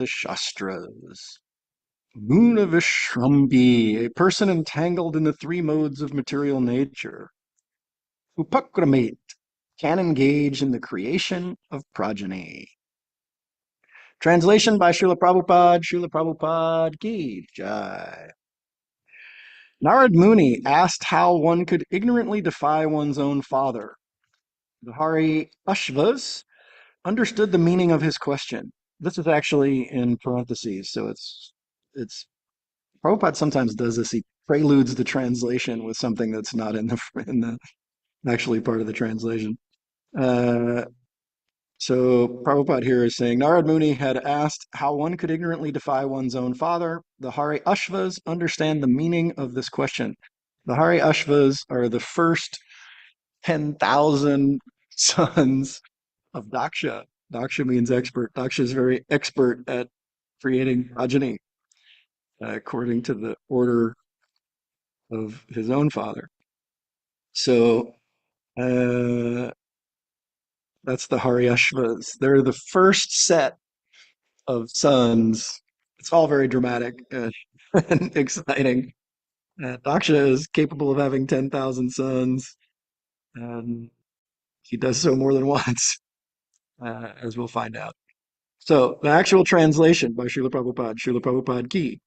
the Shastras. Guna Vishrambi, a person entangled in the three modes of material nature. Upakramit, can engage in the creation of progeny. Translation by Srila Prabhupada Ki Jai. Narad Muni asked how one could ignorantly defy one's own father. The Hari Ashvas understood the meaning of his question. This is actually in parentheses, so it's Prabhupada sometimes does this. He preludes the translation with something that's not in the actually part of the translation. Uh, so Prabhupada here is saying Narad Muni had asked how one could ignorantly defy one's own father. The Hari Ashvas understand the meaning of this question. The Hari Ashvas are the first 10,000 sons of Daksha. Daksha means expert. Daksha is very expert at creating progeny, according to the order of his own father. So uh, that's the Haryashvas. They're the first set of sons. It's all very dramatic and exciting. Daksha is capable of having 10,000 sons, and he does so more than once, as we'll find out. So, the actual translation by Srila Prabhupada Ki.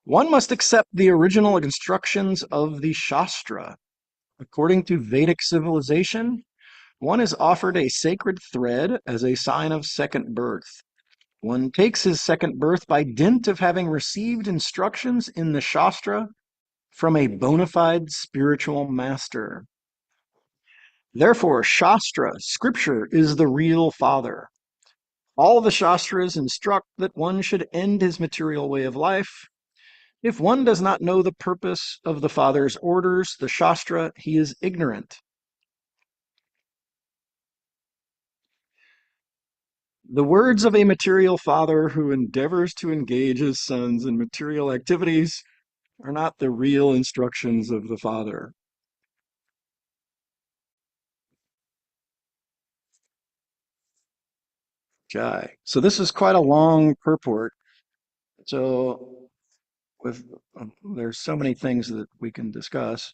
One must accept the original instructions of the Shastra. According to Vedic civilization, one is offered a sacred thread as a sign of second birth. One takes his second birth by dint of having received instructions in the Shastra from a bona fide spiritual master. Therefore, Shastra, scripture, is the real father. All the Shastras instruct that one should end his material way of life. If one does not know the purpose of the father's orders, the Shastra, he is ignorant. The words of a material father who endeavors to engage his sons in material activities are not the real instructions of the father. Jai. So this is quite a long purport. So with there's so many things that we can discuss,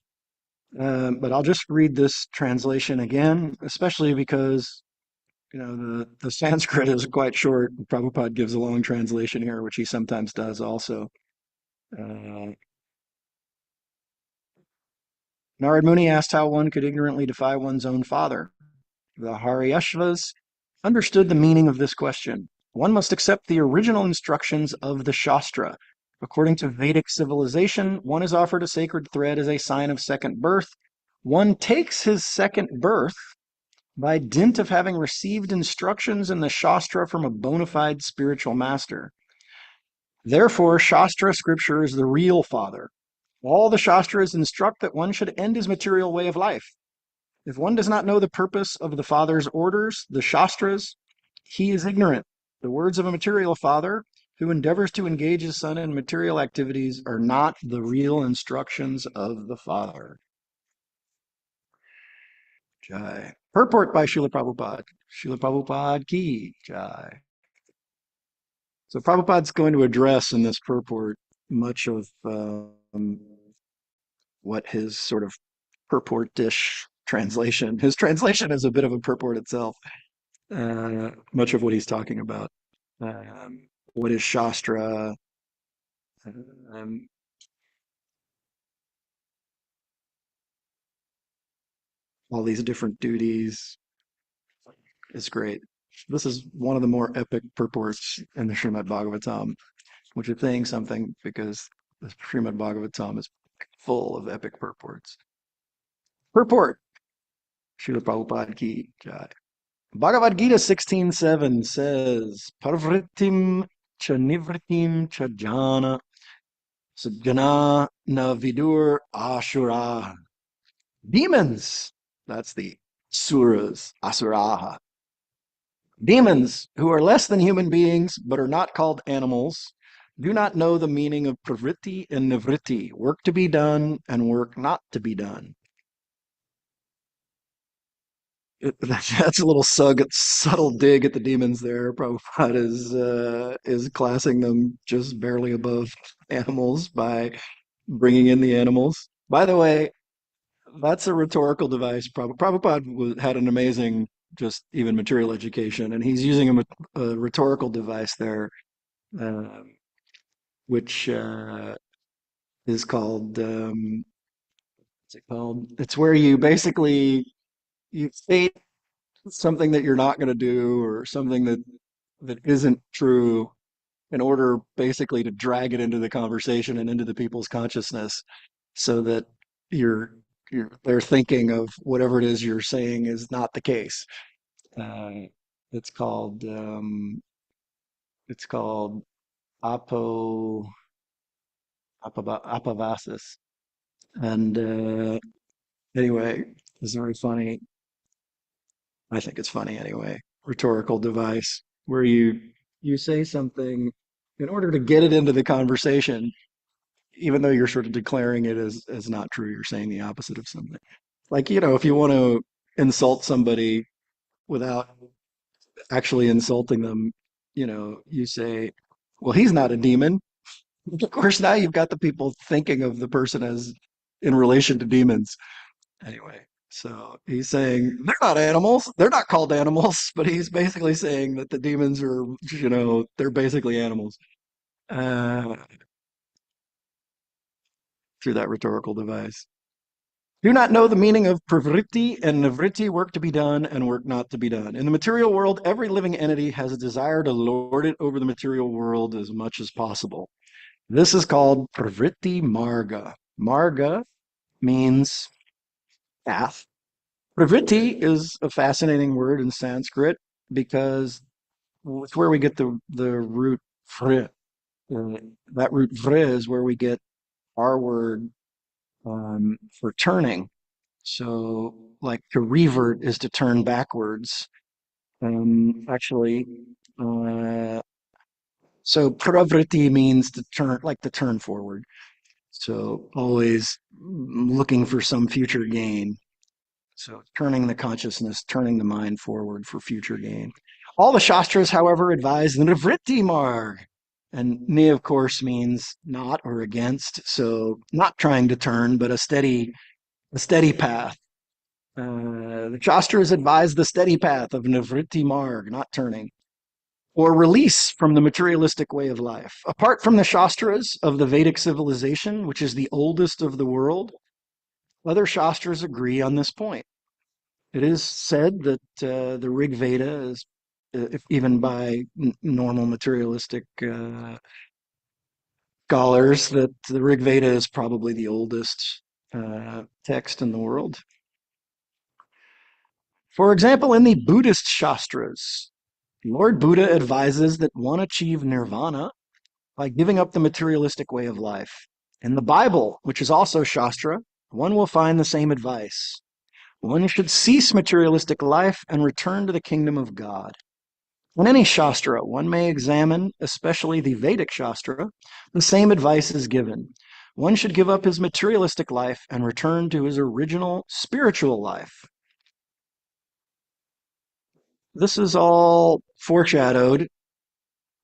but I'll just read this translation again, especially because the Sanskrit is quite short. Prabhupada gives a long translation here, which he sometimes does also. Uh, Narad Muni asked how one could ignorantly defy one's own father. The Haryashvas understood the meaning of this question. One must accept the original instructions of the Shastra. According to Vedic civilization, one is offered a sacred thread as a sign of second birth. One takes his second birth by dint of having received instructions in the Shastra from a bona fide spiritual master. Therefore, Shastra scripture is the real father. All the Shastras instruct that one should end his material way of life. If one does not know the purpose of the father's orders, the Shastras, he is ignorant. The words of a material father who endeavors to engage his son in material activities are not the real instructions of the father. Jai. Purport by Srila Prabhupada. Srila Prabhupada Ki Jai. So Prabhupada's going to address in this purport much of what his sort of purport-ish translation. His translation is a bit of a purport itself. Much of what he's talking about. What is Shastra? Um, all these different duties. It's great. This is one of the more epic purports in the Srimad Bhagavatam, which is saying something because the Srimad Bhagavatam is full of epic purports. Purport. Srila Prabhupada Ki Jai. Bhagavad Gita 16:7 says, Parvritim cha nivritim cha jana sajjana na vidur ashura. Demons, that's the suras, asuraha. Demons, who are less than human beings but are not called animals, do not know the meaning of pravritti and nivritti, work to be done and work not to be done. That's a little subtle dig at the demons there. Prabhupada is classing them just barely above animals by bringing in the animals. By the way, that's a rhetorical device. Prabhupada had an amazing, just even material education, and he's using a rhetorical device there, uh, which is called what's it called? It's where you basically you state something that you're not going to do or something that isn't true in order basically to drag it into the conversation and into the people's consciousness so that you're they're thinking of whatever it is you're saying is not the case. Uh, it's called it's called apo apavasis. And anyway, it's very funny. I think it's funny anyway. Rhetorical device where you say something in order to get it into the conversation, even though you're sort of declaring it as not true. You're saying the opposite of something. Like, if you want to insult somebody without actually insulting them, you say, well, he's not a demon. Of course, now you've got the people thinking of the person as in relation to demons. Anyway, so he's saying they're not animals. They're not called animals, but he's basically saying that the demons are, they're basically animals uh, through that rhetorical device. Do not know the meaning of pravritti and nivritti, work to be done and work not to be done. In the material world, every living entity has a desire to lord it over the material world as much as possible. This is called pravritti marga. Marga means path. Pravritti is a fascinating word in Sanskrit because it's where we get the root vri. Uh, that root vri is where we get our word for turning. So, like to revert is to turn backwards. Actually, uh, so pravriti means to turn, like to turn forward. So, always looking for some future gain. So, turning the consciousness, turning the mind forward for future gain. All the Shastras, however, advise nivritti marg. And ni, of course, means not or against. So, not trying to turn, but a steady path. The Shastras advise the steady path of nivritti marg, not turning, or release from the materialistic way of life. Apart from the Shastras of the Vedic civilization, which is the oldest of the world, other Shastras agree on this point. It is said that the Rig Veda is, if even by normal materialistic scholars, that the Rig Veda is probably the oldest text in the world. For example, in the Buddhist Shastras, Lord Buddha advises that one achieve nirvana by giving up the materialistic way of life. In the Bible, which is also Shastra, one will find the same advice. One should cease materialistic life and return to the kingdom of God. In any Shastra, one may examine, especially the Vedic Shastra, the same advice is given. One should give up his materialistic life and return to his original spiritual life. This is all foreshadowed,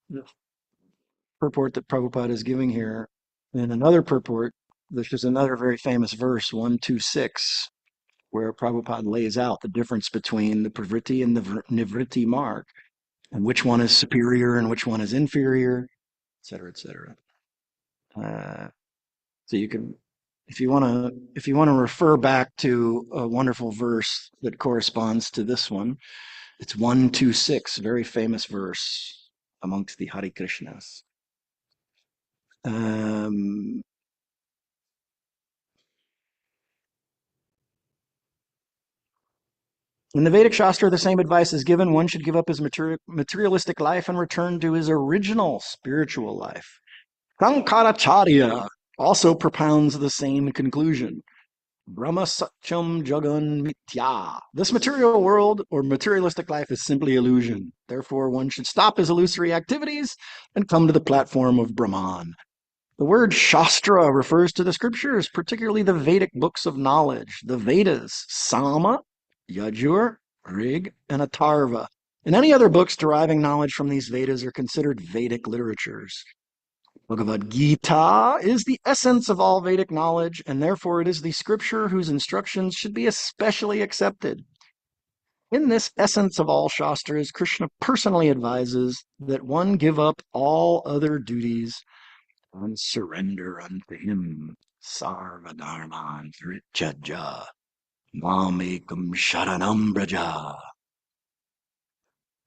the purport that Prabhupada is giving here. In another purport, this is another very famous verse, 126, where Prabhupada lays out the difference between the pravritti and the nivritti marg, and which one is superior and which one is inferior, et cetera, et cetera. So you can, if you want to refer back to a wonderful verse that corresponds to this one, it's 126, very famous verse amongst the Hare Krishnas. Um, in the Vedic Shastra, the same advice is given. One should give up his materialistic life and return to his original spiritual life. Shankaracharya also propounds the same conclusion. Brahma Satyam Jagan Mitya. This material world or materialistic life is simply illusion. Therefore, one should stop his illusory activities and come to the platform of Brahman. The word Shastra refers to the scriptures, particularly the Vedic books of knowledge, the Vedas, Sama, Yajur, Rig, and Atharva. And any other books deriving knowledge from these Vedas are considered Vedic literatures. Bhagavad Gita is the essence of all Vedic knowledge, and therefore it is the scripture whose instructions should be especially accepted. In this essence of all Shastras, Krishna personally advises that one give up all other duties and surrender unto him. Sarvadharman Parityajya Mamekam Sharanam Braja.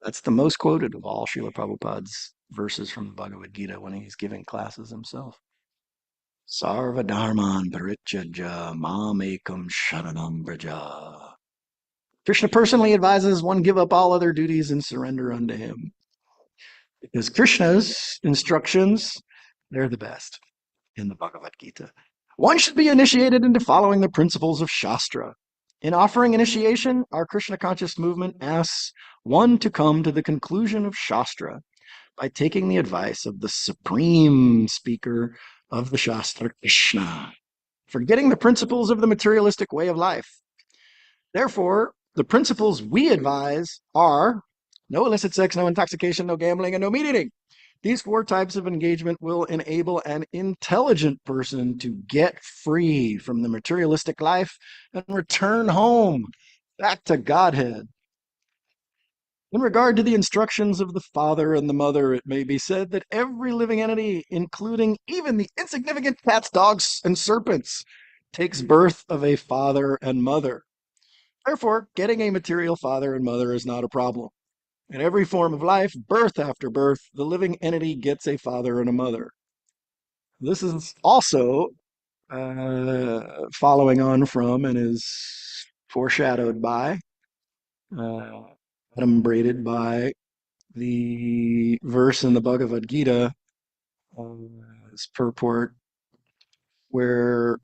That's the most quoted of all Srila Prabhupada's verses from the Bhagavad Gita when he's giving classes himself. Sarvadharman Parityajya Mamekam Sharanam Braja. Krishna personally advises one give up all other duties and surrender unto him. Because Krishna's instructions, they're the best in the Bhagavad Gita. One should be initiated into following the principles of Shastra. In offering initiation, our Krishna conscious movement asks one to come to the conclusion of Shastra by taking the advice of the supreme speaker of the Shastra, Krishna, forgetting the principles of the materialistic way of life. Therefore, the principles we advise are no illicit sex, no intoxication, no gambling, and no meat eating. These four types of engagement will enable an intelligent person to get free from the materialistic life and return home, back to Godhead. In regard to the instructions of the father and the mother, it may be said that every living entity, including even the insignificant cats, dogs, and serpents, takes birth of a father and mother. Therefore, getting a material father and mother is not a problem. In every form of life, birth after birth, the living entity gets a father and a mother. This is also following on from and is foreshadowed by, uh, adumbrated by the verse in the Bhagavad Gita, this purport, where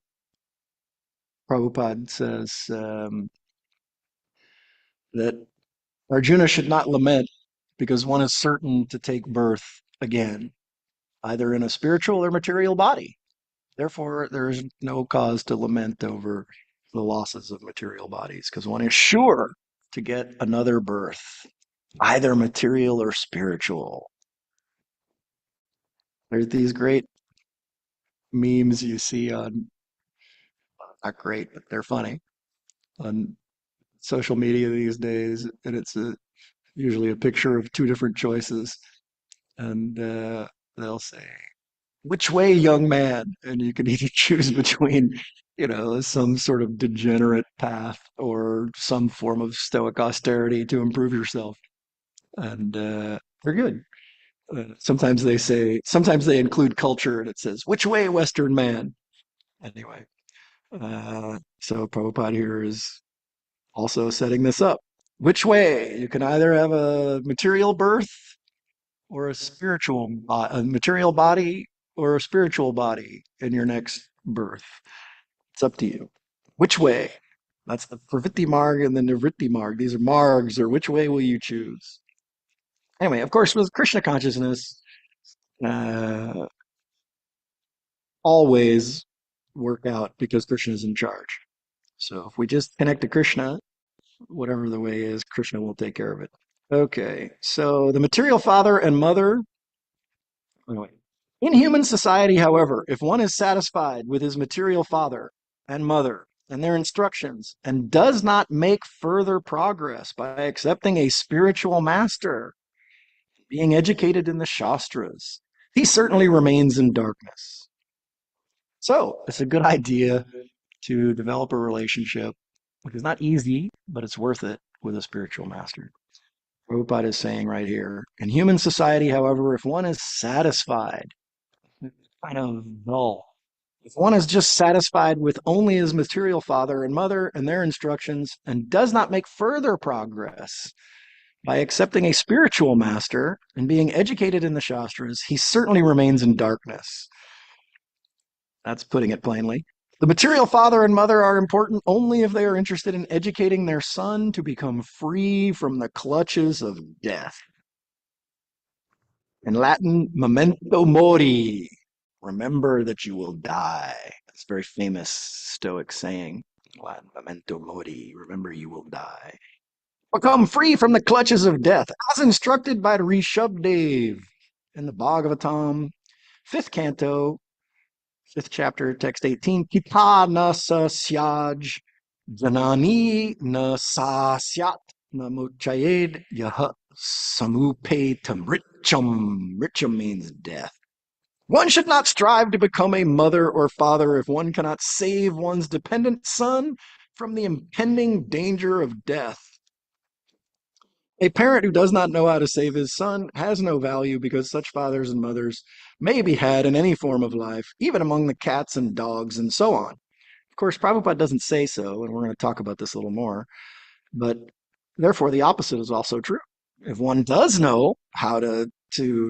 Prabhupada says that Arjuna should not lament because one is certain to take birth again, either in a spiritual or material body. Therefore, there is no cause to lament over the losses of material bodies because one is sure to get another birth, either material or spiritual. There's these great memes you see on, not great, but they're funny, on social media these days, and it's usually a picture of two different choices, and they'll say, "Which way, young man?" And you can either choose between, some sort of degenerate path or some form of stoic austerity to improve yourself, and they're good. Sometimes they include culture, and it says, "Which way, Western man?" Anyway, so Prabhupada here is also setting this up. Which way? You can either have a material birth or a material body or a spiritual body in your next birth. It's up to you. Which way? That's the Pravritti Marg and the Nivritti Marg. These are margs, or which way will you choose? Anyway, of course, with Krishna consciousness, uh, always work out because Krishna is in charge. So if we just connect to Krishna, whatever the way is, Krishna will take care of it. Okay, so the material father and mother. Anyway, in human society, however, if one is satisfied with his material father and mother and their instructions and does not make further progress by accepting a spiritual master, being educated in the Shastras, he certainly remains in darkness. So it's a good idea to develop a relationship, which is not easy, but it's worth it, with a spiritual master. Prabhupada is saying right here, in human society, however, if one is satisfied, kind of dull. If one is just satisfied with only his material father and mother and their instructions and does not make further progress by accepting a spiritual master and being educated in the Shastras, he certainly remains in darkness. That's putting it plainly. The material father and mother are important only if they are interested in educating their son to become free from the clutches of death. In Latin, memento mori. Remember that you will die. It's a very famous Stoic saying. In Latin, memento mori. Remember you will die. become free from the clutches of death, as instructed by Rishabdev in the Bhagavatam, fifth canto, fifth chapter, text 18. Pita na sa syaj, janani na sa syat, na muchayed yah samupe tamricham. Richam means death. One should not strive to become a mother or father if one cannot save one's dependent son from the impending danger of death. A parent who does not know how to save his son has no value because such fathers and mothers may be had in any form of life, even among the cats and dogs and so on. Of course, Prabhupada doesn't say so, and we're going to talk about this a little more, but therefore the opposite is also true. If one does know how to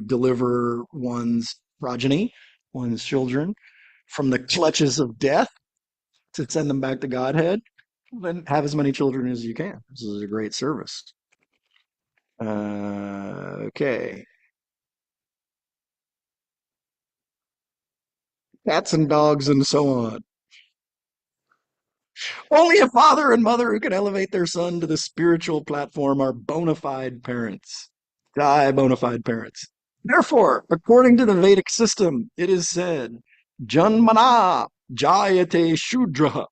deliver one's progeny, one's children, from the clutches of death to send them back to Godhead, then have as many children as you can. This is a great service. Okay. Cats and dogs and so on. Only a father and mother who can elevate their son to the spiritual platform are bona fide parents. Die bona fide parents. Therefore, according to the Vedic system, it is said, Janmana Jayate Shudra.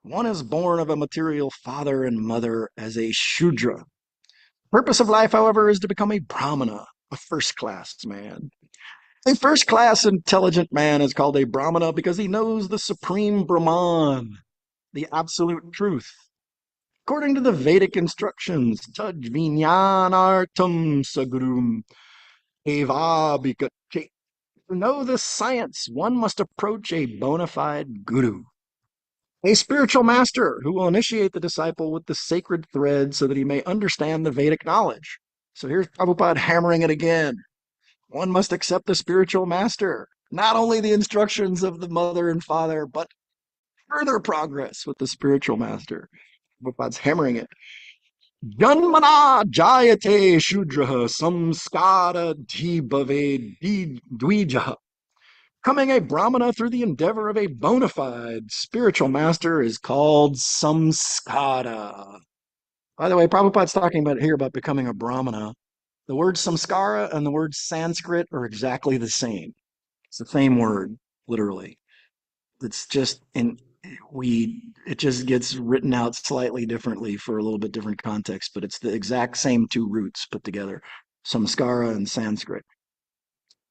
One is born of a material father and mother as a Shudra. Purpose of life, however, is to become a Brahmana, a first class man. A first class intelligent man is called a Brahmana because he knows the supreme Brahman, the absolute truth. According to the Vedic instructions, Taj Vijnanartam Sagurum Evabhikate. To know this science, one must approach a bona fide guru, a spiritual master who will initiate the disciple with the sacred thread so that he may understand the Vedic knowledge. So here's Prabhupada hammering it again. One must accept the spiritual master, not only the instructions of the mother and father, but further progress with the spiritual master. Prabhupada's hammering it. Janmana jayate shudraha samskara dhibave dvijaha. Becoming a Brahmana through the endeavor of a bona fide spiritual master is called samskara. By the way, Prabhupada's talking about here about becoming a Brahmana. The word samskara and the word Sanskrit are exactly the same. It's the same word, literally. It's just in it just gets written out slightly differently for a little bit different context, but it's the exact same two roots put together, samskara and Sanskrit.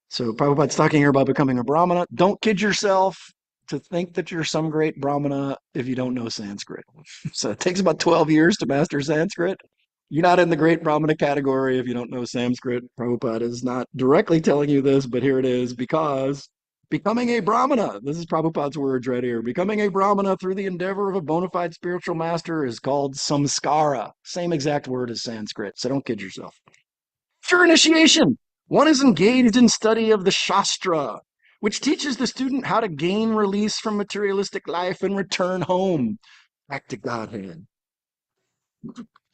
So Prabhupada's talking here about becoming a Brahmana. Don't kid yourself to think that you're some great Brahmana if you don't know Sanskrit. So it takes about 12 years to master Sanskrit. You're not in the great Brahmana category if you don't know Sanskrit. Prabhupada is not directly telling you this, but here it is because becoming a Brahmana, this is Prabhupada's words right here, becoming a Brahmana through the endeavor of a bona fide spiritual master is called samskara. Same exact word as Sanskrit, so don't kid yourself. After initiation, one is engaged in study of the Shastra, which teaches the student how to gain release from materialistic life and return home, back to Godhead.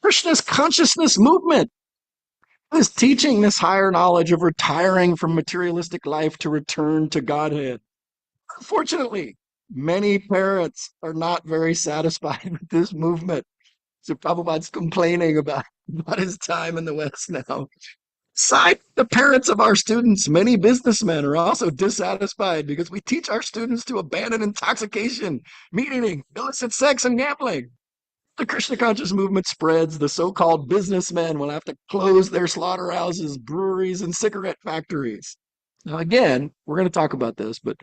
Krishna's consciousness movement is teaching this higher knowledge of retiring from materialistic life to return to Godhead. Unfortunately, many parents are not very satisfied with this movement. So Prabhupada's complaining about his time in the West now. Aside the parents of our students, many businessmen are also dissatisfied because we teach our students to abandon intoxication, meat eating, illicit sex, and gambling. The Krishna conscious movement spreads, the so-called businessmen will have to close their slaughterhouses, breweries, and cigarette factories. Now, again, we're going to talk about this, but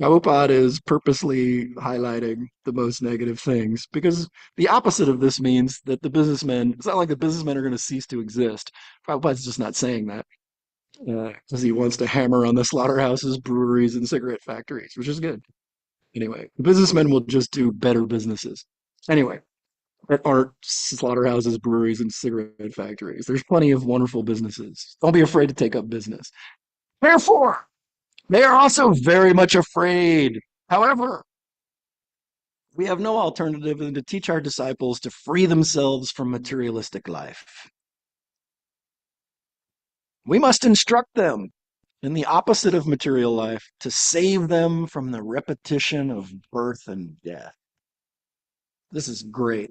Prabhupada is purposely highlighting the most negative things because the opposite of this means that the businessmen, it's not like the businessmen are going to cease to exist. Prabhupada's just not saying that because he wants to hammer on the slaughterhouses, breweries, and cigarette factories, which is good. Anyway, the businessmen will just do better businesses. Anyway, that aren't slaughterhouses, breweries, and cigarette factories. There's plenty of wonderful businesses. Don't be afraid to take up business. Therefore, they are also very much afraid. However, we have no alternative than to teach our disciples to free themselves from materialistic life. We must instruct them in the opposite of material life to save them from the repetition of birth and death. This is great.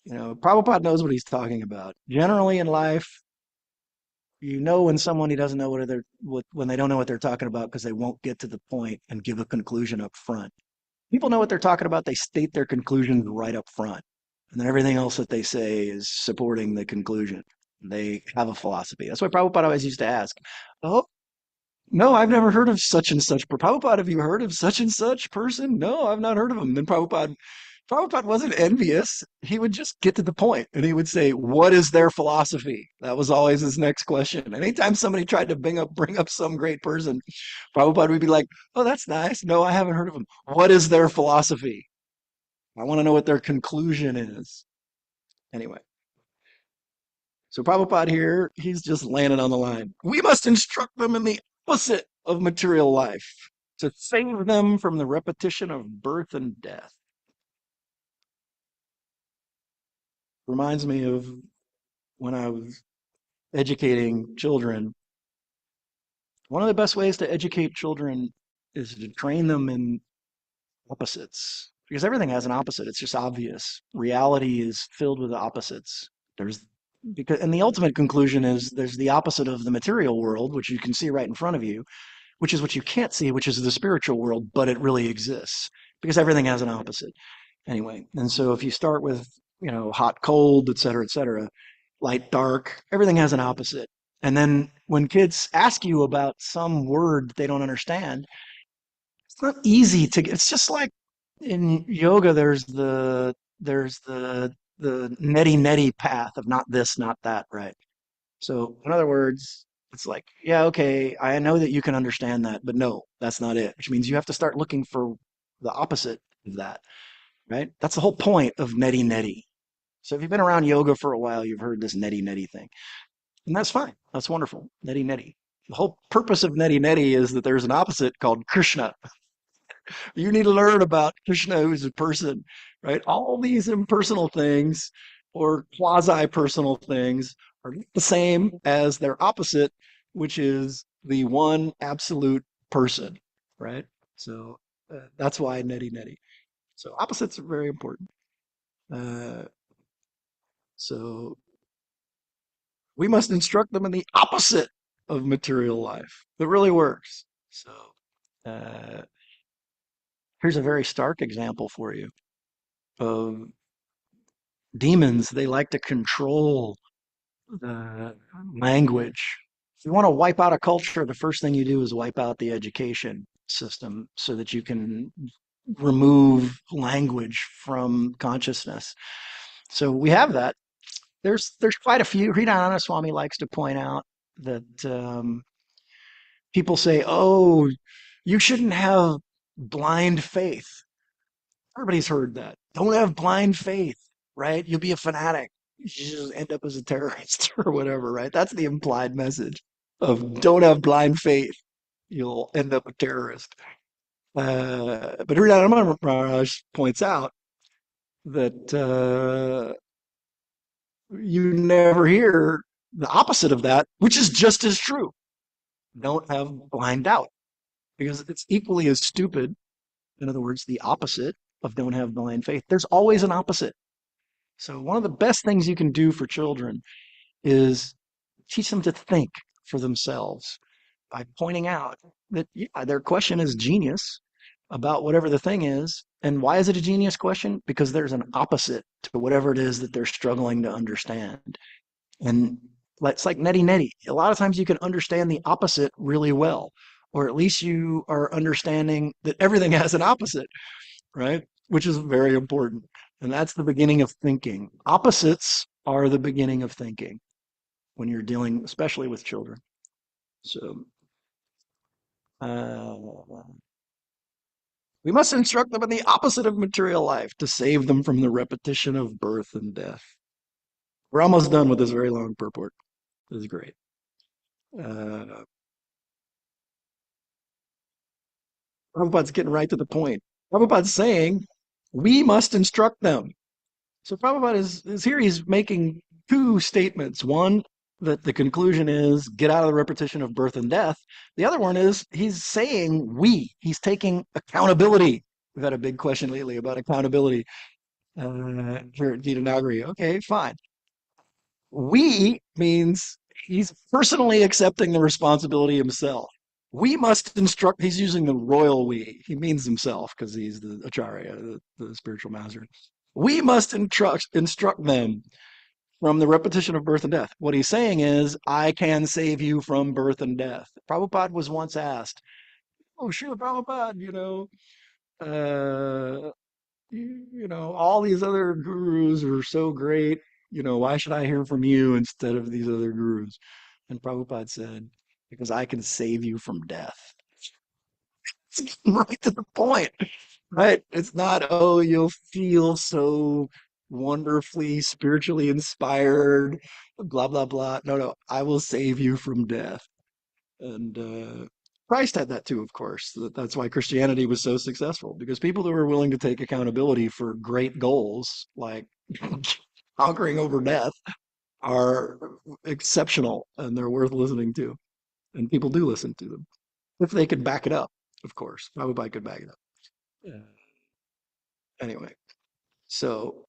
Prabhupada knows what he's talking about. Generally in life, you know when someone he doesn't know when they don't know what they're talking about because they won't get to the point and give a conclusion up front. People know what they're talking about. They state their conclusions right up front. And then everything else that they say is supporting the conclusion. They have a philosophy. That's why Prabhupada always used to ask, oh, no, I've never heard of such and such. Prabhupada, have you heard of such and such person? No, I've not heard of him. Then Prabhupada wasn't envious. He would just get to the point and he would say, what is their philosophy? That was always his next question. Anytime somebody tried to bring up some great person, Prabhupada would be like, oh, that's nice. No, I haven't heard of him. What is their philosophy? I want to know what their conclusion is. Anyway, so Prabhupada here, he's just laying it on the line. We must instruct them in the opposite of material life to save them from the repetition of birth and death. Reminds me of when I was educating children. One of the best ways to educate children is to train them in opposites because everything has an opposite. It's just obvious. Reality is filled with opposites. There's and the ultimate conclusion is there's the opposite of the material world, which you can see right in front of you, which is what you can't see, which is the spiritual world, but it really exists because everything has an opposite. Anyway, and so if you start with, hot, cold, et cetera, light, dark, everything has an opposite. And then when kids ask you about some word that they don't understand, it's not easy to get. It's just like in yoga, there's the neti neti path of not this, not that, right? So in other words, it's like, yeah, okay, I know that you can understand that, but no, that's not it, which means you have to start looking for the opposite of that, right? That's the whole point of neti neti. So if you've been around yoga for a while, you've heard this neti neti thing. And that's fine. That's wonderful. Neti neti. The whole purpose of neti neti is that there's an opposite called Krishna. You need to learn about Krishna, who's a person, right? All these impersonal things or quasi personal things are the same as their opposite, which is the one absolute person, right? So that's why neti neti. So opposites are very important. Uh, so we must instruct them in the opposite of material life that really works. So uh, here's a very stark example for you of demons. They like to control the language. If you want to wipe out a culture, the first thing you do is wipe out the education system so that you can remove language from consciousness. So we have that. There's quite a few. Hridayananda Swami likes to point out that people say, "Oh, you shouldn't have blind faith." Everybody's heard that. Don't have blind faith, right? You'll be a fanatic. You just end up as a terrorist or whatever, right? That's the implied message of don't have blind faith. You'll end up a terrorist. But Hridayananda Maharaj points out that you never hear the opposite of that, which is just as true. Don't have blind doubt because it's equally as stupid. In other words, the opposite of don't have blind faith. There's always an opposite. So one of the best things you can do for children is teach them to think for themselves by pointing out that yeah, their question is genius about whatever the thing is. And why is it a genius question? Because there's an opposite to whatever it is that they're struggling to understand. And it's like neti neti. A lot of times you can understand the opposite really well, or at least you are understanding that everything has an opposite, right? Which is very important. And that's the beginning of thinking. Opposites are the beginning of thinking when you're dealing, especially with children. So uh, we must instruct them in the opposite of material life to save them from the repetition of birth and death. We're almost done with this very long purport. This is great. Uh, Prabhupada's getting right to the point. Prabhupada's saying we must instruct them. So Prabhupada is here, he's making two statements. One, that the conclusion is get out of the repetition of birth and death. The other one is he's saying he's taking accountability. We've had a big question lately about accountability. For Devanagari. Okay, fine. We means he's personally accepting the responsibility himself. We must instruct, he's using the royal we. He means himself because he's the Acharya, the spiritual master. We must instruct them from the repetition of birth and death. What he's saying is, I can save you from birth and death. Prabhupada was once asked, oh, Srila Prabhupada, uh, all these other gurus are so great. Why should I hear from you instead of these other gurus? And Prabhupada said, because I can save you from death. It's right to the point, right? It's not, oh, you'll feel so wonderfully spiritually inspired, blah, blah, blah. No, no, I will save you from death. And Christ had that too, of course. That's why Christianity was so successful, because people who are willing to take accountability for great goals like conquering over death are exceptional and they're worth listening to. And people do listen to them if they could back it up, of course. Prabhupada could back it up. Yeah. Anyway, so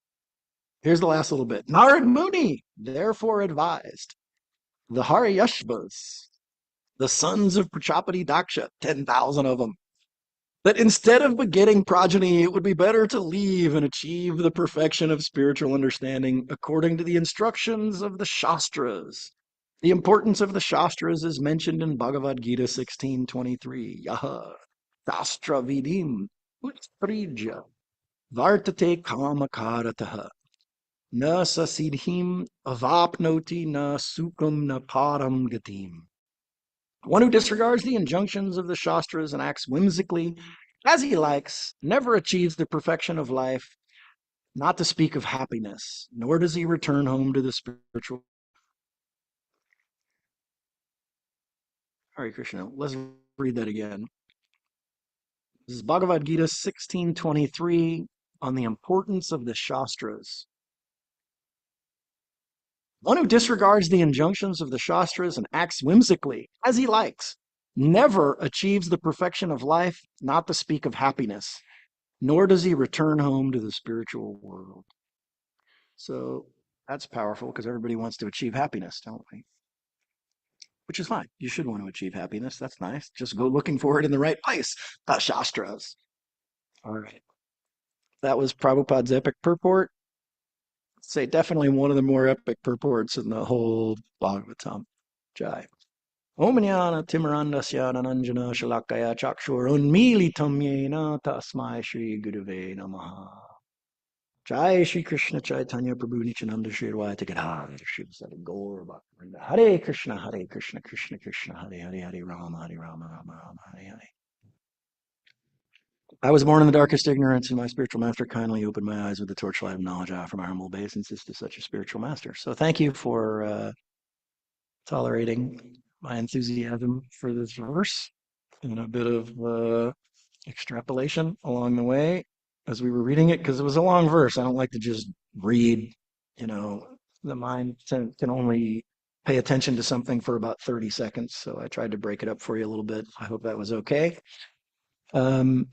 here's the last little bit. Narad Muni therefore advised the Haryashvas, the sons of Prajapati Daksha, 10,000 of them, that instead of begetting progeny, it would be better to leave and achieve the perfection of spiritual understanding according to the instructions of the Shastras. The importance of the Shastras is mentioned in Bhagavad Gita 16:23. Yaha Shastra Vidim Utprija Vartate Kamakarataha Na Sasidhim Avapnoti Na Sukham Na Param Gatim. One who disregards the injunctions of the Shastras and acts whimsically as he likes never achieves the perfection of life, not to speak of happiness, nor does he return home to the spiritual. Hare Krishna. Let's read that again. This is Bhagavad Gita 16:23 on the importance of the Shastras. One who disregards the injunctions of the Shastras and acts whimsically as he likes never achieves the perfection of life, not to speak of happiness, nor does he return home to the spiritual world. So that's powerful because everybody wants to achieve happiness, don't we? Which is fine. You should want to achieve happiness. That's nice. Just go looking for it in the right place. The Shastras. All right. That was Prabhupada's epic purport. Say definitely one of the more epic purports in the whole Bhagavatam. Jai. Om Jnana Timirandasya Nananjana Shalakaya Chakshur Unmilitam Yena Tasmai Shri Gurave Namaha. Jai Shri Krishna Chaitanya Prabhu Nityananda Shri Advaita Gadadhara Shiva Sada Gaur Bhaktivinoda Hare Krishna Krishna Krishna Hare Hare Hare Rama Rama Hare Hare. I was born in the darkest ignorance, and my spiritual master kindly opened my eyes with the torchlight of knowledge I offer my humble obeisance to such a spiritual master. So thank you for tolerating my enthusiasm for this verse and a bit of extrapolation along the way as we were reading it, because it was a long verse. I don't like to just read, you know, the mind can only pay attention to something for about 30 seconds. So I tried to break it up for you a little bit. I hope that was okay. Um,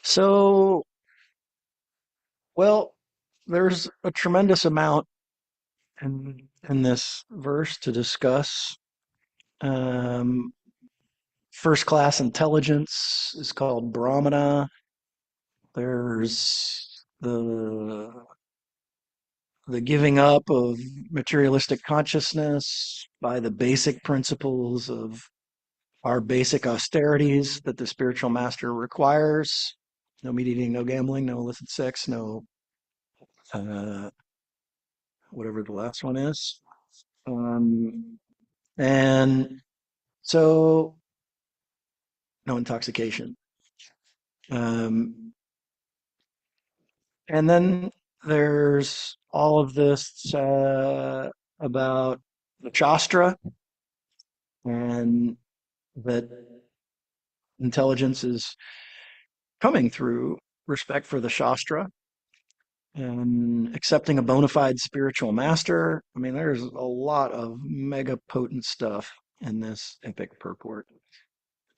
so, well, there's a tremendous amount in this verse to discuss. Um, First class intelligence is called Brahmana. There's the giving up of materialistic consciousness by the basic principles of our basic austerities that the spiritual master requires. No meat eating, no gambling, no illicit sex, no uh, whatever the last one is. And so no intoxication. Um, and then there's all of this about the Shastra and that intelligence is coming through respect for the Shastra and accepting a bona fide spiritual master. I mean, there's a lot of mega potent stuff in this epic purport.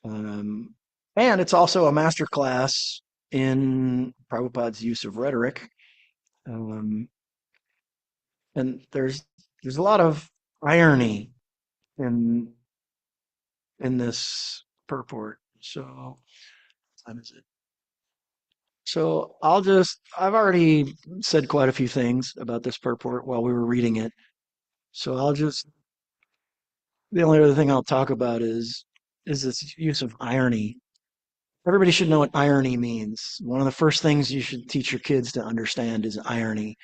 And it's also a master class in Prabhupada's use of rhetoric. Um, and there's a lot of irony in this purport. So, what time is it? So I've already said quite a few things about this purport while we were reading it. So the only other thing I'll talk about is this use of irony. Everybody should know what irony means. One of the first things you should teach your kids to understand is irony.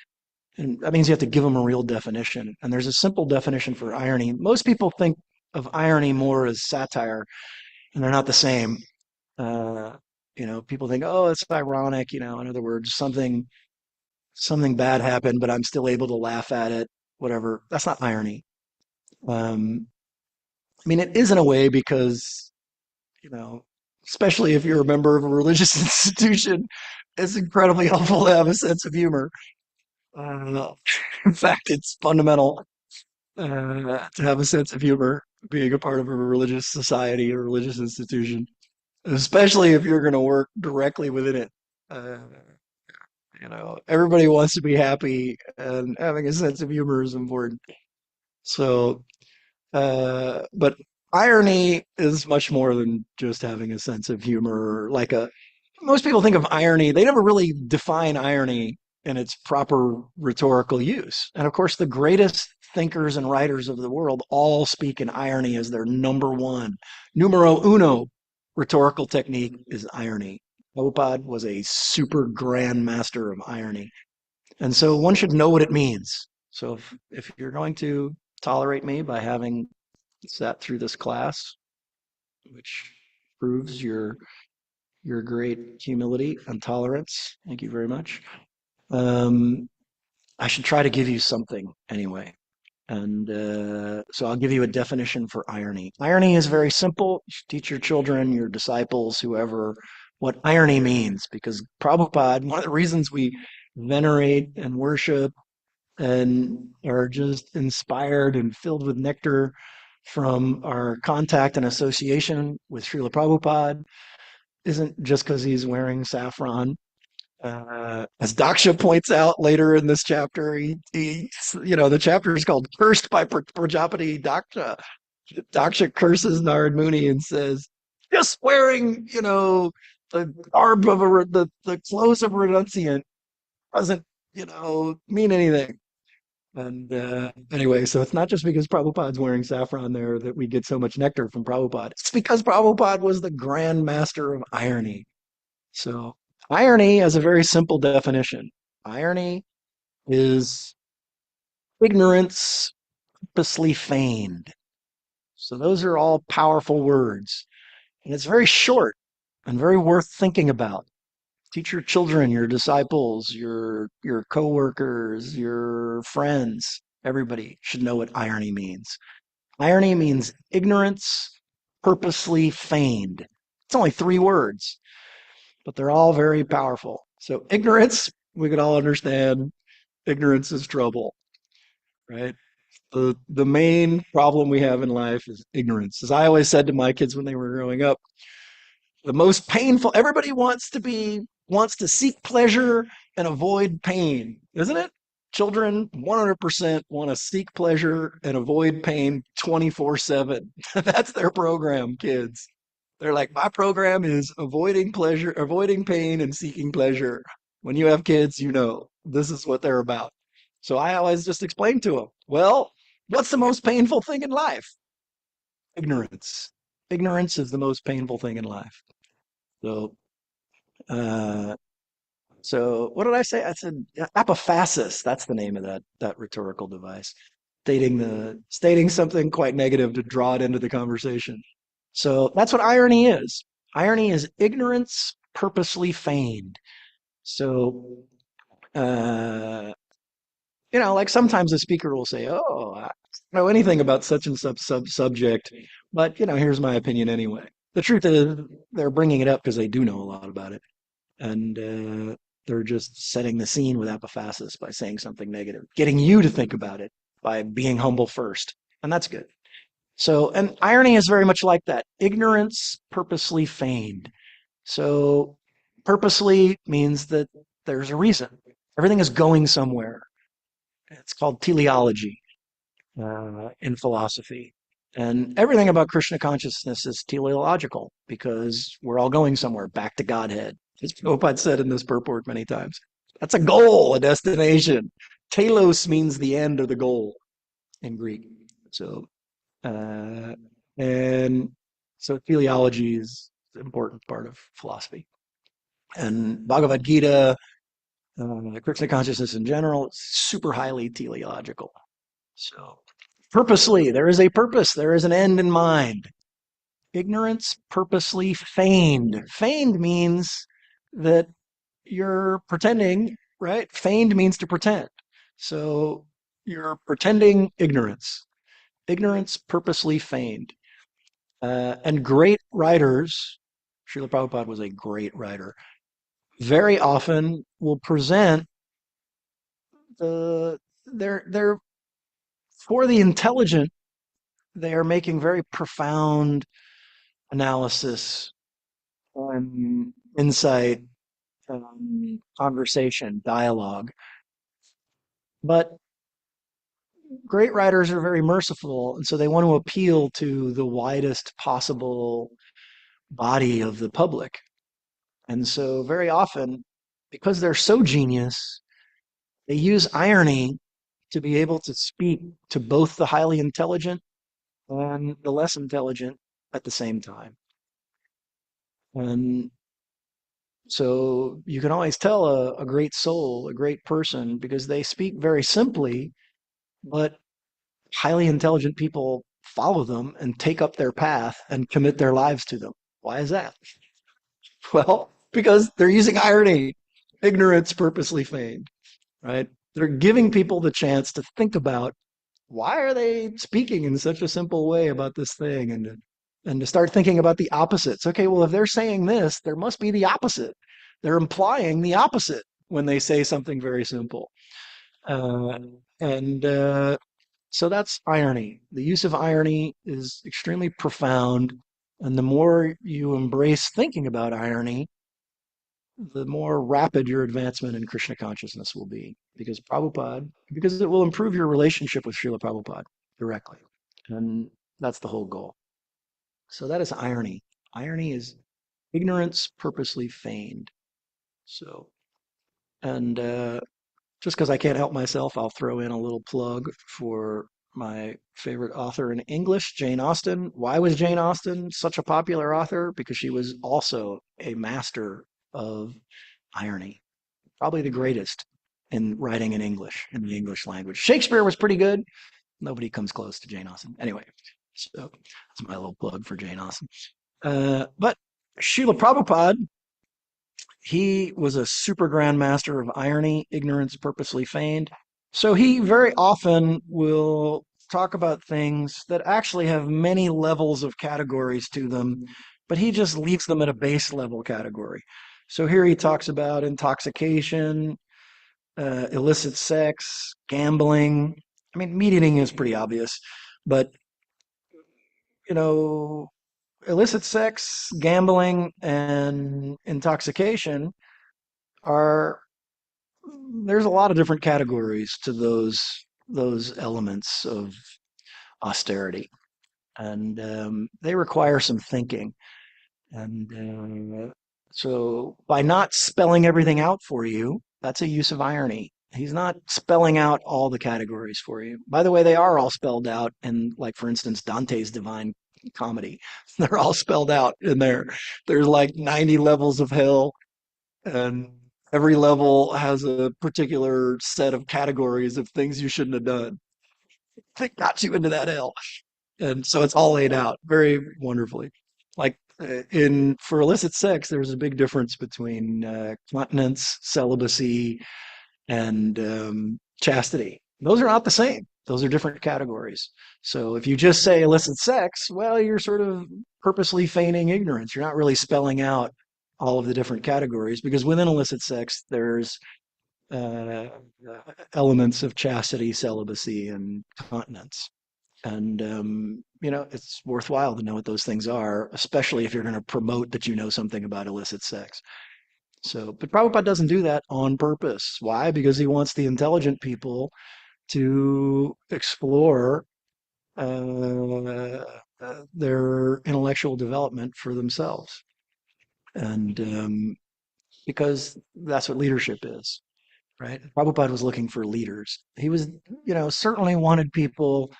And that means you have to give them a real definition. And there's a simple definition for irony. Most people think of irony more as satire, and they're not the same. Uh, people think, oh, it's ironic. In other words, something bad happened, but I'm still able to laugh at it. Whatever. That's not irony. Um, I mean, it is in a way because you know, especially if you're a member of a religious institution, it's incredibly helpful to have a sense of humor. Uh, in fact, it's fundamental to have a sense of humor, being a part of a religious society or religious institution, especially if you're going to work directly within it. Uh, everybody wants to be happy, and having a sense of humor is important. So, but irony is much more than just having a sense of humor. Most people think of irony, they never really define irony in its proper rhetorical use. And of course, the greatest thinkers and writers of the world all speak in irony as their number one, numero uno rhetorical technique is irony. Prabhupada was a super grand master of irony. And so one should know what it means. So if you're going to tolerate me by having sat through this class, which proves your great humility and tolerance. Thank you very much. Um, I should try to give you something anyway. And so I'll give you a definition for irony. Irony is very simple. You should teach your children, your disciples, whoever, what irony means. Because Prabhupada, one of the reasons we venerate and worship and are just inspired and filled with nectar from our contact and association with Srila Prabhupada isn't just because he's wearing saffron. As Daksha points out later in this chapter, the chapter is called "Cursed by Prajapati Daksha." Daksha curses Narad Muni and says, "Just wearing, the garb of the clothes of a renunciant doesn't, mean anything." And anyway, so it's not just because Prabhupada's wearing saffron there that we get so much nectar from Prabhupada. It's because Prabhupada was the grand master of irony. So, irony has a very simple definition. Irony is ignorance purposely feigned. So, those are all powerful words. And it's very short and very worth thinking about. Teach your children, your disciples, your coworkers, your friends. Everybody should know what irony means. Irony means ignorance purposely feigned. It's only 3 words, but they're all very powerful. So ignorance, we could all understand. Ignorance is trouble, right? The main problem we have in life is ignorance. As I always said to my kids when they were growing up, the most painful, everybody wants to seek pleasure and avoid pain, isn't it? Children 100% want to seek pleasure and avoid pain 24/7. That's their program, kids. They're like, my program is avoiding pleasure, avoiding pain, and seeking pleasure. When you have kids, this is what they're about. So I always just explain to them, well, what's the most painful thing in life? Ignorance. Ignorance is the most painful thing in life. So, uh, what did I say? I said apophasis. That's the name of that rhetorical device, stating something quite negative to draw it into the conversation. So that's what irony is. Irony is ignorance purposely feigned. So, like sometimes a speaker will say, "Oh, I don't know anything about such and such subject, but here's my opinion anyway." The truth is, they're bringing it up because they do know a lot about it, and they're just setting the scene with apophasis by saying something negative, getting you to think about it by being humble first, and that's good. So, and irony is very much like that. Ignorance purposely feigned. So, purposely means that there's a reason. Everything is going somewhere. It's called teleology in philosophy. And everything about Krishna consciousness is teleological because we're all going somewhere, back to Godhead. As Prabhupada said in this purport many times. That's a goal, a destination. Telos means the end or the goal in Greek. So, uh, and so teleology is an important part of philosophy. And Bhagavad Gita, Krishna consciousness in general, it's super highly teleological. So, purposely, there is a purpose, there is an end in mind. Ignorance purposely feigned. Feigned means that you're pretending, right? Feigned means to pretend. So you're pretending ignorance. Ignorance purposely feigned. And great writers, Srila Prabhupada was a great writer, very often will present the they're for the intelligent, they are making very profound analysis and insight, conversation, dialogue. But great writers are very merciful, and so they want to appeal to the widest possible body of the public. And so, very often, because they're so genius, they use irony to be able to speak to both the highly intelligent and the less intelligent at the same time. And so, you can always tell a great soul, a great person, because they speak very simply, but highly intelligent people follow them and take up their path and commit their lives to them. Why is that? Well, because they're using irony, ignorance purposely feigned, right? They're giving people the chance to think about why are they speaking in such a simple way about this thing and to start thinking about the opposites. Okay, well, if they're saying this, there must be the opposite. They're implying the opposite when they say something very simple. Uh, and So that's irony. The use of irony is extremely profound. And the more you embrace thinking about irony, the more rapid your advancement in Krishna consciousness will be. Because it will improve your relationship with Srila Prabhupada directly. And that's the whole goal. So that is irony. Irony is ignorance purposely feigned. So, and just because I can't help myself, I'll throw in a little plug for my favorite author in English, Jane Austen. Why was Jane Austen such a popular author? Because she was also a master of irony, probably the greatest in writing in English, in the English language. Shakespeare was pretty good. Nobody comes close to Jane Austen. Anyway, so that's my little plug for Jane Austen. But Srila Prabhupada, he was a super grand master of irony, ignorance purposely feigned. So he very often will talk about things that actually have many levels of categories to them, but he just leaves them at a base level category. So here he talks about intoxication, illicit sex, gambling. I mean, meat eating is pretty obvious, but you know, illicit sex, gambling, and intoxication are there's a lot of different categories to those elements of austerity, and they require some thinking. And so, by not spelling everything out for you, that's a use of irony. He's not spelling out all the categories for you. By the way, they are all spelled out in, like, for instance, Dante's Divine Comedy. They're all spelled out in there. There's like 90 levels of hell, and every level has a particular set of categories of things you shouldn't have done. That got you into that hell. And so it's all laid out very wonderfully. Like in for illicit sex, there's a big difference between continence, celibacy, and chastity. Those are not the same. Those are different categories. So if you just say illicit sex, well, you're sort of purposely feigning ignorance. You're not really spelling out all of the different categories because within illicit sex, there's uh, elements of chastity, celibacy, and continence. And, it's worthwhile to know what those things are, especially if you're going to promote that you know something about illicit sex. So, but Prabhupada doesn't do that on purpose. Why? Because he wants the intelligent people to explore their intellectual development for themselves. And because that's what leadership is, right? Prabhupada was looking for leaders. He was, certainly wanted people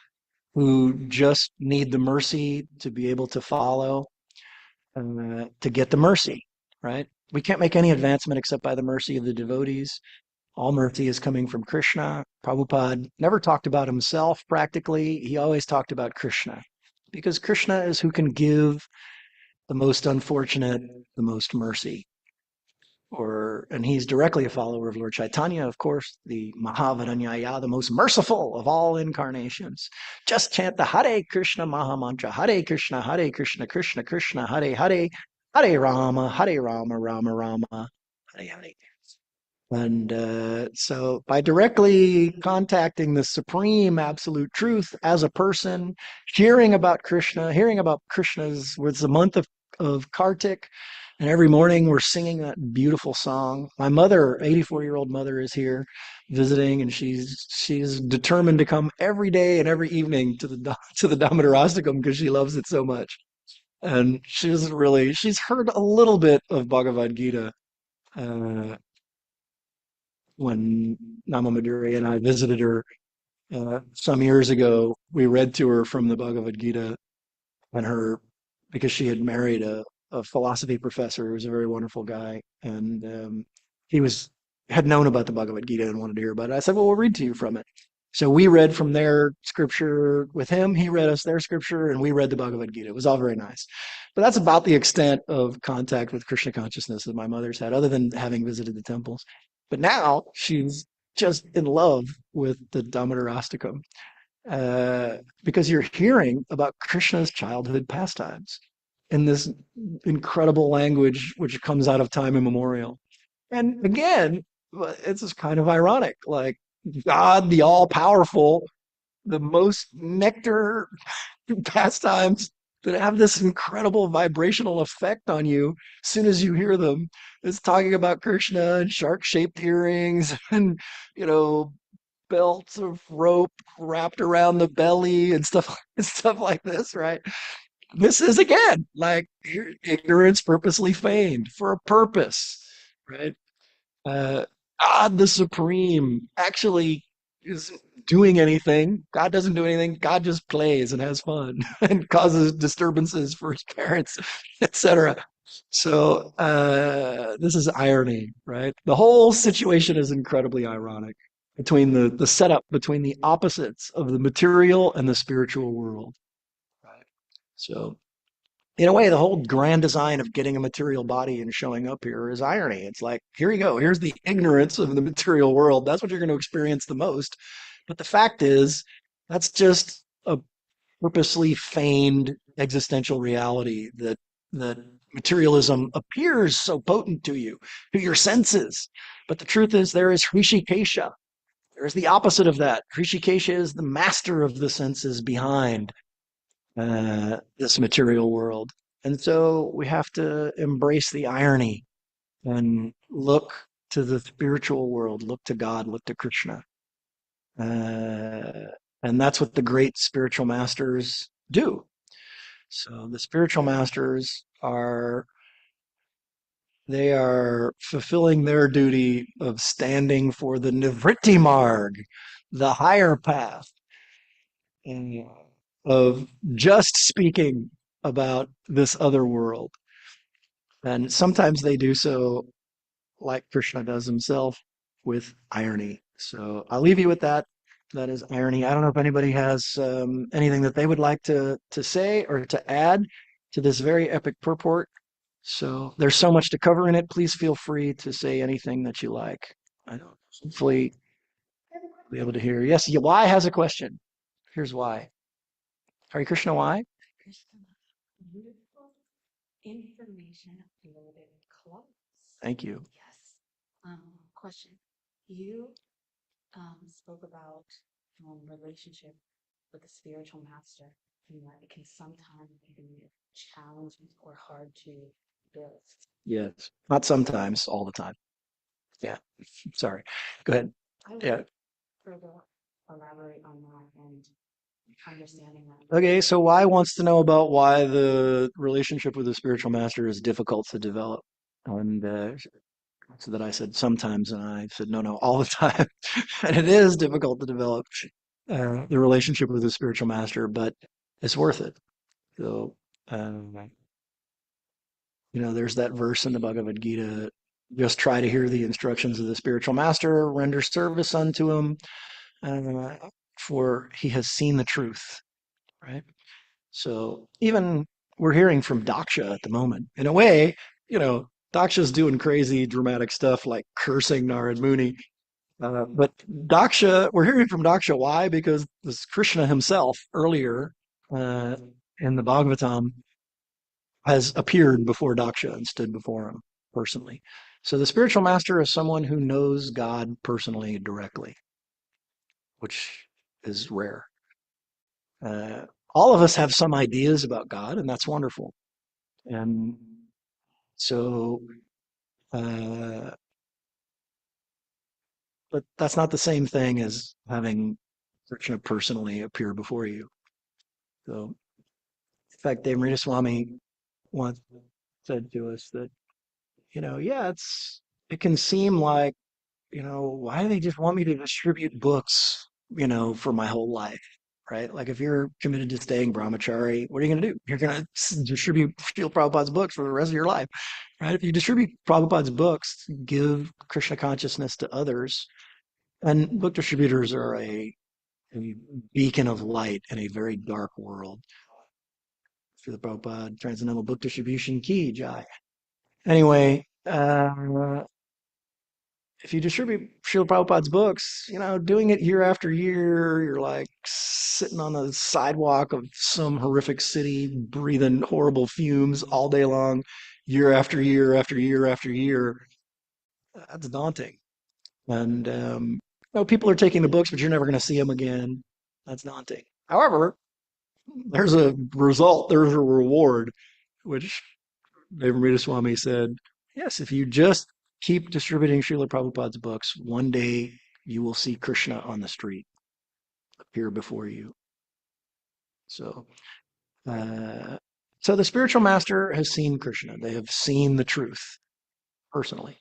who just need the mercy to be able to follow, to get the mercy, right? We can't make any advancement except by the mercy of the devotees. All mercy is coming from Krishna. Prabhupada never talked about himself practically. He always talked about Krishna because Krishna is who can give the most unfortunate the most mercy. And he's directly a follower of Lord Chaitanya, of course, the Mahavaranyaya, the most merciful of all incarnations. Just chant the Hare Krishna Maha Mantra, Hare Krishna, Krishna Krishna, Hare Hare, Hare Rama, Rama Rama, Hare Hare. And so by directly contacting the supreme absolute truth as a person, hearing about Krishna, hearing about Krishna's, was the month of Kartik, and every morning we're singing that beautiful song. My mother, 84-year-old mother, is here visiting, and she's determined to come every day and every evening to the Damodar Astakam because she loves it so much. And she's heard a little bit of Bhagavad Gita uh, when Nama Maduri and I visited her some years ago. We read to her from the Bhagavad Gita, and because she had married a philosophy professor who was a very wonderful guy, and he had known about the Bhagavad Gita and wanted to hear about it. I said, "Well, we'll read to you from it." So we read from their scripture with him. He read us their scripture, and we read the Bhagavad Gita. It was all very nice. But that's about the extent of contact with Krishna consciousness that my mother's had, other than having visited the temples. But now she's just in love with the Damodar Astakam, because you're hearing about Krishna's childhood pastimes in this incredible language which comes out of time immemorial. And again, it's just kind of ironic. Like God, the all powerful, the most nectar pastimes that have this incredible vibrational effect on you as soon as you hear them, is talking about Krishna and shark shaped earrings and, you know, belts of rope wrapped around the belly and stuff, stuff like this, right? This is again like ignorance purposely feigned for a purpose, right? uh, God the Supreme actually isn't doing anything. God doesn't do anything. God just plays and has fun and causes disturbances for his parents, etc. So this is irony, right? The whole situation is incredibly ironic between the setup between the opposites of the material and the spiritual world. Right. So in a way, the whole grand design of getting a material body and showing up here is irony. It's like, here you go. Here's the ignorance of the material world. That's what you're going to experience the most. But the fact is, that's just a purposely feigned existential reality that materialism appears so potent to your senses. But the truth is, there is Hrishikesha. There's the opposite of that. Hrishikesha is the master of the senses behind this material world. And so we have to embrace the irony and look to the spiritual world, look to God, look to Krishna. And that's what the great spiritual masters do. So the spiritual masters they are fulfilling their duty of standing for the Nivritti Marg, the higher path, and of just speaking about this other world. And sometimes they do so like Krishna does himself with irony. So I'll leave you with that. That is irony. I don't know if anybody has anything that they would like to say or to add to this very epic purport. So there's so much to cover in it. Please feel free to say anything that you like. I don't hopefully be able to hear. Yes, Y has a question. Here's Y. Hare Krishna, Y. Beautiful information loaded close. Thank you. Yes. Question. You spoke about relationship with the spiritual master and that it can sometimes be challenging or hard to does. Yes. Not sometimes, all the time. Yeah. Sorry. Go ahead. I would Yeah. further elaborate on that and understanding that. Okay, so Y wants to know about why the relationship with the spiritual master is difficult to develop. And so that I said sometimes, and I said, no, no, all the time. And it is difficult to develop the relationship with the spiritual master, but it's worth it. So, um, there's that verse in the Bhagavad Gita, just try to hear the instructions of the spiritual master, render service unto him, uh, for he has seen the truth, right? So even we're hearing from Daksha at the moment. In a way, Daksha's doing crazy, dramatic stuff like cursing Narad Muni. But we're hearing from Daksha. Why? Because this Krishna himself earlier uh, in the Bhagavatam has appeared before Daksha and stood before him personally. So the spiritual master is someone who knows God personally directly, which is rare. Uh, all of us have some ideas about God, and that's wonderful. And so, uh, but that's not the same thing as having Krishna personally appear before you. So, in fact, Dev Swami once said to us that, yeah, it can seem like, why do they just want me to distribute books, for my whole life, right? Like if you're committed to staying brahmachari, what are you going to do? You're going to distribute Srila Prabhupada's books for the rest of your life, right? If you distribute Prabhupada's books, give Krishna consciousness to others, and book distributors are a beacon of light in a very dark world. Srila Prabhupada, Transcendental Book Distribution Key, Jai. Anyway, if you distribute Srila Prabhupada's books, doing it year after year, you're like sitting on the sidewalk of some horrific city, breathing horrible fumes all day long, year after year after year after year. That's daunting. And, people are taking the books, but you're never going to see them again. That's daunting. However, there's a result, there's a reward, which Devarita Swami said, yes, if you just keep distributing Srila Prabhupada's books, one day you will see Krishna on the street appear before you. So, uh, so the spiritual master has seen Krishna. They have seen the truth personally.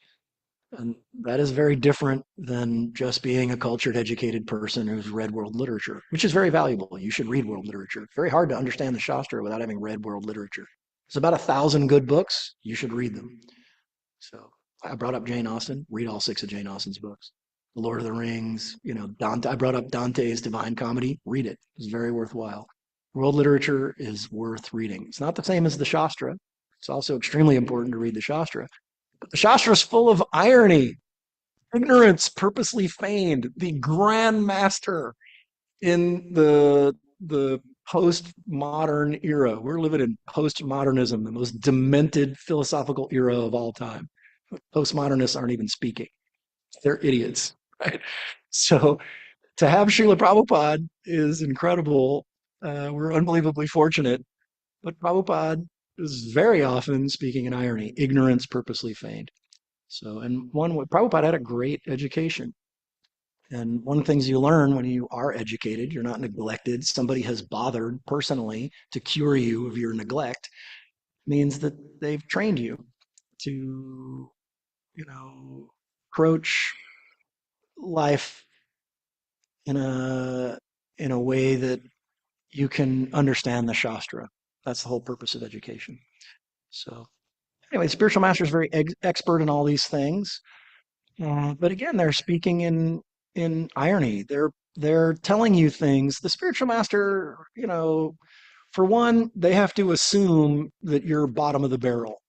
And that is very different than just being a cultured, educated person who's read world literature, which is very valuable. You should read world literature. It's very hard to understand the Shastra without having read world literature. There's about 1,000 good books. You should read them. So I brought up Jane Austen. Read all 6 of Jane Austen's books. The Lord of the Rings, Dante. I brought up Dante's Divine Comedy. Read it. It's very worthwhile. World literature is worth reading. It's not the same as the Shastra. It's also extremely important to read the Shastra. But the Shastra is full of irony, ignorance purposely feigned. The grand master in the postmodern era. We're living in postmodernism, the most demented philosophical era of all time. Postmodernists aren't even speaking. They're idiots, right? So to have Srila Prabhupada is incredible. We're unbelievably fortunate, but Prabhupada is very often speaking in irony, ignorance purposely feigned. So, and Prabhupada had a great education. And one of the things you learn when you are educated, you're not neglected, somebody has bothered personally to cure you of your neglect, means that they've trained you to, approach life in a way that you can understand the Shastra. That's the whole purpose of education. So anyway, the spiritual master is very expert in all these things. But again, they're speaking in irony. They're telling you things. The spiritual master, for one, they have to assume that you're bottom of the barrel.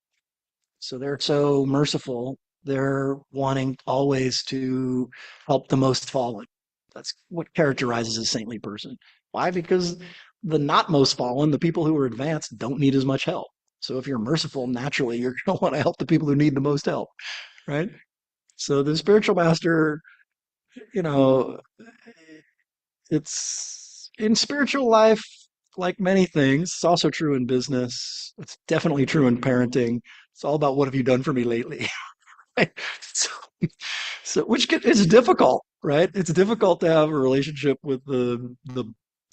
So they're so merciful. They're wanting always to help the most fallen. That's what characterizes a saintly person. Why? Because the not most fallen, the people who are advanced, don't need as much help. So if you're merciful, naturally, you're going to want to help the people who need the most help, right? So the spiritual master, you know, it's in spiritual life. like many things, it's also true in business. It's definitely true in parenting. It's all about what have you done for me lately? Right? So, it's difficult, right? It's difficult to have a relationship with the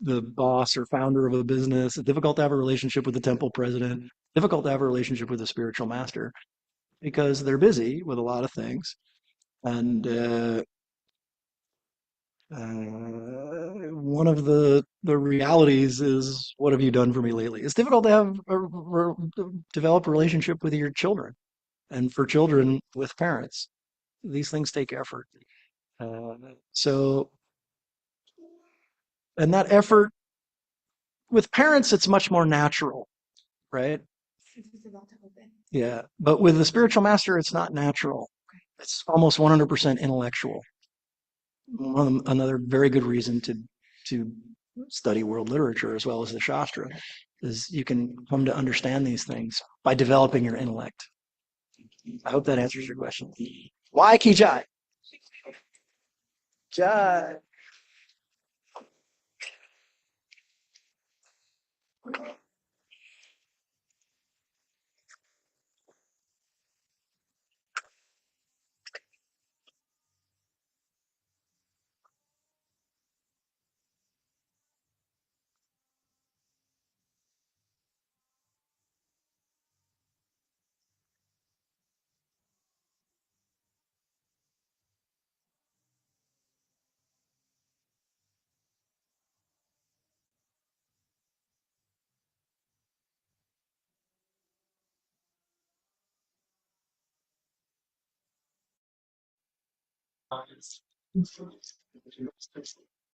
boss or founder of a business. It's difficult to have a relationship with the temple president. Difficult to have a relationship with a spiritual master because they're busy with a lot of things. And one of the realities is, what have you done for me lately? It's difficult to have develop a relationship with your children, and for children with parents, these things take effort. Uh, so, and that effort with parents, it's much more natural, right? Yeah, but with the spiritual master, it's not natural. It's almost 100% intellectual. Another very good reason to study world literature as well as the Shastra is you can come to understand these things by developing your intellect. I hope that answers your question. Why Ki Jai? Jai.